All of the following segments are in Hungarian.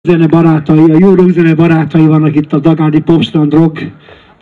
Zene barátai, a jó rockzene barátai vannak itt a Dagádi Popstrand Rock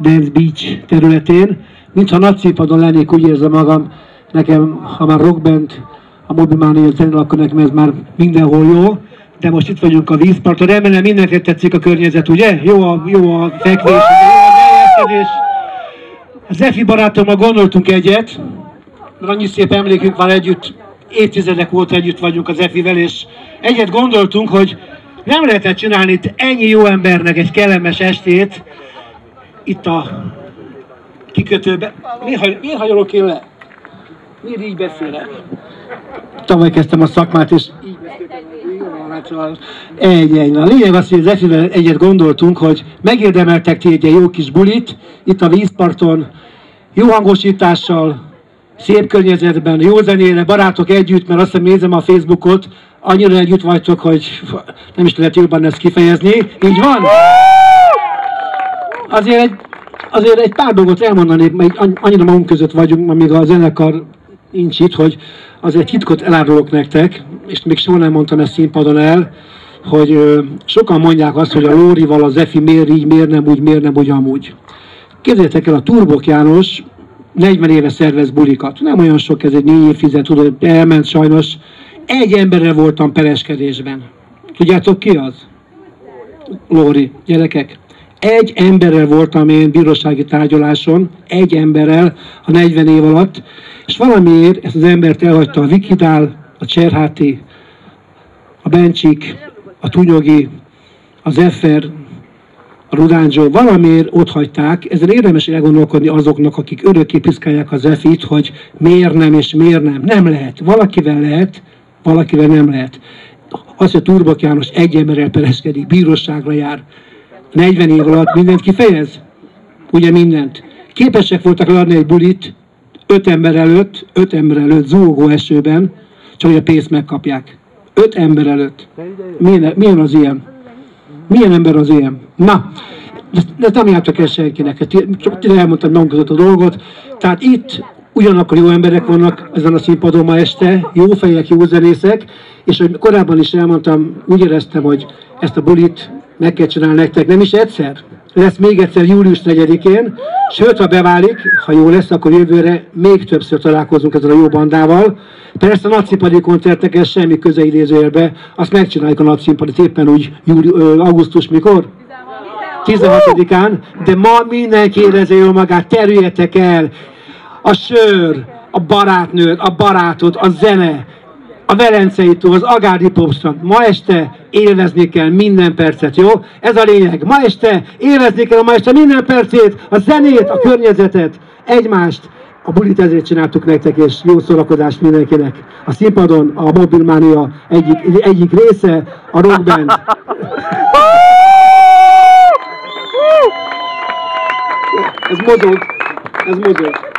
Dance Beach területén. Mintha nagy színpadon lennék, úgy érzem magam. Nekem, ha már rockband, a Mobilmania zenélek, akkor nekem ez már mindenhol jó. De most itt vagyunk a vízparton. Remélem mindenkinek tetszik a környezet, ugye? Jó a fekvés, jó az eljeszkedés. Zefi barátommal gondoltunk egyet, mert annyi szép emlékünk van együtt, évtizedek óta együtt vagyunk az Zefivel, és egyet gondoltunk, hogy nem lehetett csinálni itt ennyi jó embernek egy kellemes estét itt a kikötőben. Miért hajolok én le? Miért így beszélek? Tavaly kezdtem a szakmát, és így beszéltem. Egy. A lényeg az, hogy Zefivel egyet gondoltunk, hogy megérdemeltek ti egy jó kis bulit, itt a vízparton, jó hangosítással, szép környezetben, jó zenére, barátok együtt, mert azt hiszem nézem a Facebookot, annyira együtt vagytok, hogy nem is lehet jobban ezt kifejezni. Így van? Azért egy pár dolgot elmondanék, mert annyira magunk között vagyunk, amíg a zenekar nincs itt, hogy azért egy titkot elárulok nektek, és még soha nem mondtam ezt színpadon el, hogy sokan mondják azt, hogy a Lórival a Zefi miért így, miért nem úgy, amúgy. Képzeljétek el, a Turbok János 40 éve szervez bulikat. Nem olyan sok, ez egy 4 évtized, tudod, elment sajnos. Egy emberrel voltam pereskedésben. Tudjátok ki az? Lóri, gyerekek. Egy emberrel voltam én bírósági tárgyaláson, egy emberrel a 40 év alatt, és valamiért ezt az embert elhagyta a Vikidál, a Cserháti, a Bencsik, a Tunyogi, az Effer, a Rudánzsó, valamiért ott hagyták. Ezen érdemes elgondolkodni azoknak, akik örökké piszkálják az Zefit, hogy miért nem és miért nem. Nem lehet. Valakivel lehet, valakivel nem lehet. Az, hogy Turbok János egy emberrel pereskedik, bíróságra jár, 40 év alatt mindent kifejez? Ugye mindent. Képesek voltak leadni egy bulit 5 ember előtt, zúgó esőben, csak hogy a pénzt megkapják. 5 ember előtt. Milyen az ilyen? Milyen ember az ilyen? Na, de nem jártak el senkinek. Csak elmondtam magunk között a dolgot. Tehát itt ugyanakkor jó emberek vannak ezen a színpadon ma este, jó fejek, jó zenészek, és hogy korábban is elmondtam, úgy éreztem, hogy ezt a bulit meg kell csinálni nektek, nem is egyszer. Lesz még egyszer július 4-én, sőt, ha beválik, ha jó lesz, akkor jövőre még többször találkozunk ezzel a jó bandával. Persze a nagyszínpadi koncertekhez semmi köze idézőjelbe, azt megcsináljuk a nagyszínpadit éppen úgy augusztus mikor? 16-án, de ma mindenki érezze jól magát, terüljetek el, a sör, a barátnőd, a barátod, a zene, a Velencei tó, az Agádi Popstrand. Ma este élvezni kell minden percet, jó? Ez a lényeg. Ma este élvezni kell minden percét, a zenét, a környezetet, egymást. A bulit ezért csináltuk nektek, és jó szórakozást mindenkinek. A színpadon a Mobilmania egyik része, a rockband. Ez mozog. Ez mozog.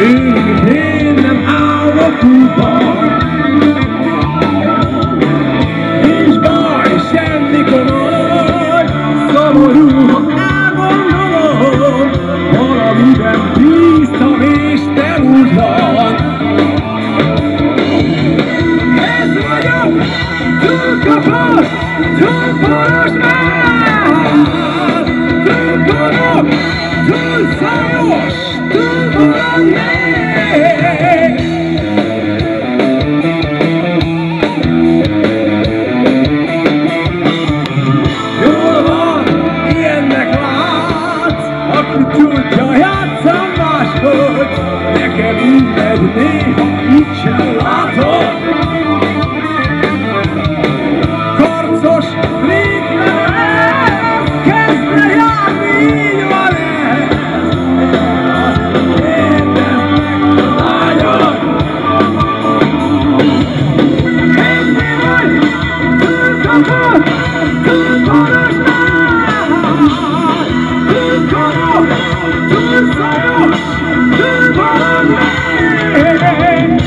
Én nem állok útban, nincs baj, semmi komoly, szomorú, elgondolom, valamiben bíztam és te útban. Ez vagyok, túl kapott, túl poros már, túl korok, túl szajos, túl bolond még. Jól van, ilyennek látsz, aki tudja, játsszam máshogy, nekem így megy néha, így sem látom. Karcos véglenek, kezdve járni, így van ez. Túl szajos, túl bolond még.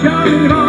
lasciami va